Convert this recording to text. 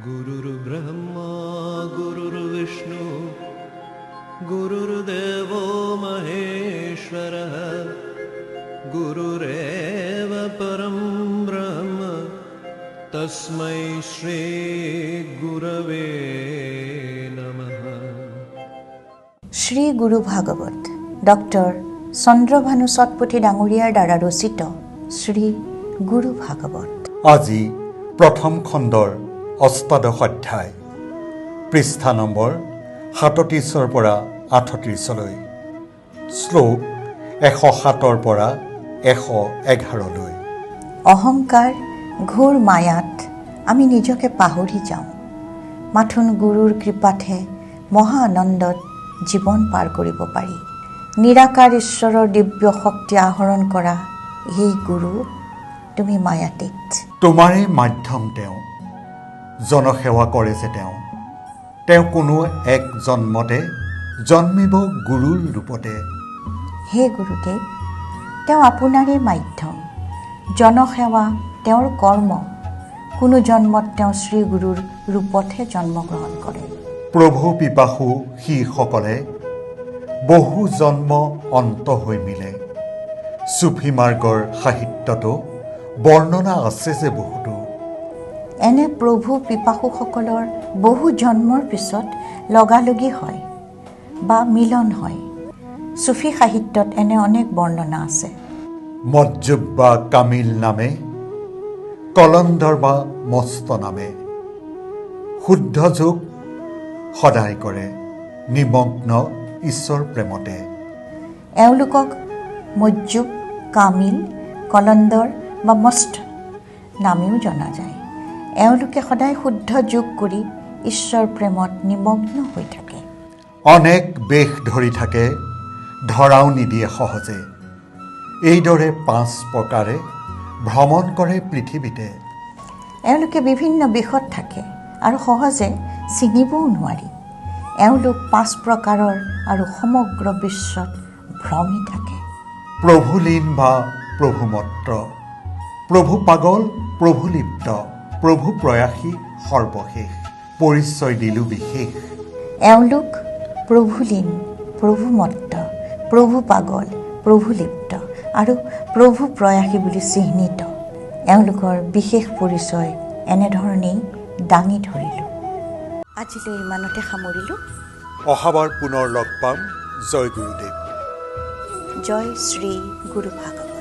गुरुर्ब्रह्मा गुरुर्विष्णु गुरुर्देवो महेश्वरः गुरुरेव परं ब्रह्म तस्मै श्री गुरवे नमः। শ্রী গুরু ভাগৱত ডক্টৰ চন্দ্ৰভানু সতপথী ডাঙৰীয়াৰ দ্বাৰা ৰচিত শ্ৰী গুৰু ভাগৱত। আজি প্ৰথম খণ্ডৰ অষ্টাদশ অধ্যায়, পৃষ্ঠা নম্বৰ 37 পৰা 38লৈ, শ্লোক 107 পৰা 111লৈ। অহংকাৰ ঘোৰ মায়াত আমি নিজকে পাহৰি যাওঁ। মাথোন গুৰুৰ কৃপাতহে মহা আনন্দত জীৱন পাৰ কৰিব পাৰি। নিৰাকাৰ ঈশ্বৰৰ দিব্য শক্তি আহৰণ কৰা এই গুৰু, তুমি মায়াতীত। তোমাৰেই মাধ্যম তেওঁ, জনসেৱা কৰে যে তেওঁ কোনো এক জন্মতে জন্মিব গুৰুৰ ৰূপতে। হে গুৰুদেৱ, তেওঁ আপোনাৰেই মাধ্যম, জনসেৱা তেওঁৰ কৰ্ম। কোনো জন্মত তেওঁ শ্ৰী গুৰুৰ ৰূপতহে জন্মগ্ৰহণ কৰে। প্ৰভু পিপাসু সিসকলে বহু জন্ম অন্ত হৈ মিলে। চুফি মাৰ্গৰ সাহিত্যতো বৰ্ণনা আছে যে বহুতো। এনে প্ৰভু পিপাসুসকলৰ বহু জন্মৰ পিছত লগালগি হয় বা মিলন হয়। চুফি সাহিত্যত এনে অনেক বৰ্ণনা আছে। মজ্জুব বা কামিল নামে, কলন্দৰ বা মস্ত নামে শুদ্ধ যোগ সদায় কৰে, নিমগ্ন ঈশ্বৰ প্ৰেমতে। এওঁলোকক মজ্জুব, কামিল, কলন্দৰ বা মস্ত নামেও জনা যায়। এওঁলোকে সদায় শুদ্ধ যোগ কৰি ঈশ্বৰ প্ৰেমত নিমগ্ন হৈ থাকে। অনেক বেশ ধৰি থাকে, ধৰাও নিদিয়ে সহজে। এইদৰে 5 প্ৰকাৰে ভ্ৰমণ কৰে পৃথিৱীতে। এওঁলোকে বিভিন্ন বিষত থাকে আৰু সহজে চিনিবও নোৱাৰি। এওঁলোক 5 প্ৰকাৰৰ আৰু সমগ্ৰ বিশ্বত ভ্ৰমি থাকে। প্ৰভুলীন বা প্ৰভুমত্ৰ, প্ৰভু পাগল, প্ৰভু লিপ্ত, প্ৰভু প্ৰয়াসী সৰ্বশেষ, পৰিচয় দিলোঁ বিশেষ। এওঁলোক প্ৰভুলীন, প্ৰভুমত্ত, প্ৰভু পাগল, প্ৰভু লিপ্ত আৰু প্ৰভু প্ৰয়াসী বুলি চিহ্নিত। এওঁলোকৰ বিশেষ পৰিচয় এনেধৰণেই দাঙি ধৰিলোঁ। আজিলৈ ইমানতে সামৰিলোঁ। অহাবাৰ পুনৰ লগ পাম। জয় গুৰুদেৱ। জয় শ্ৰী গুৰু ভাগৱত।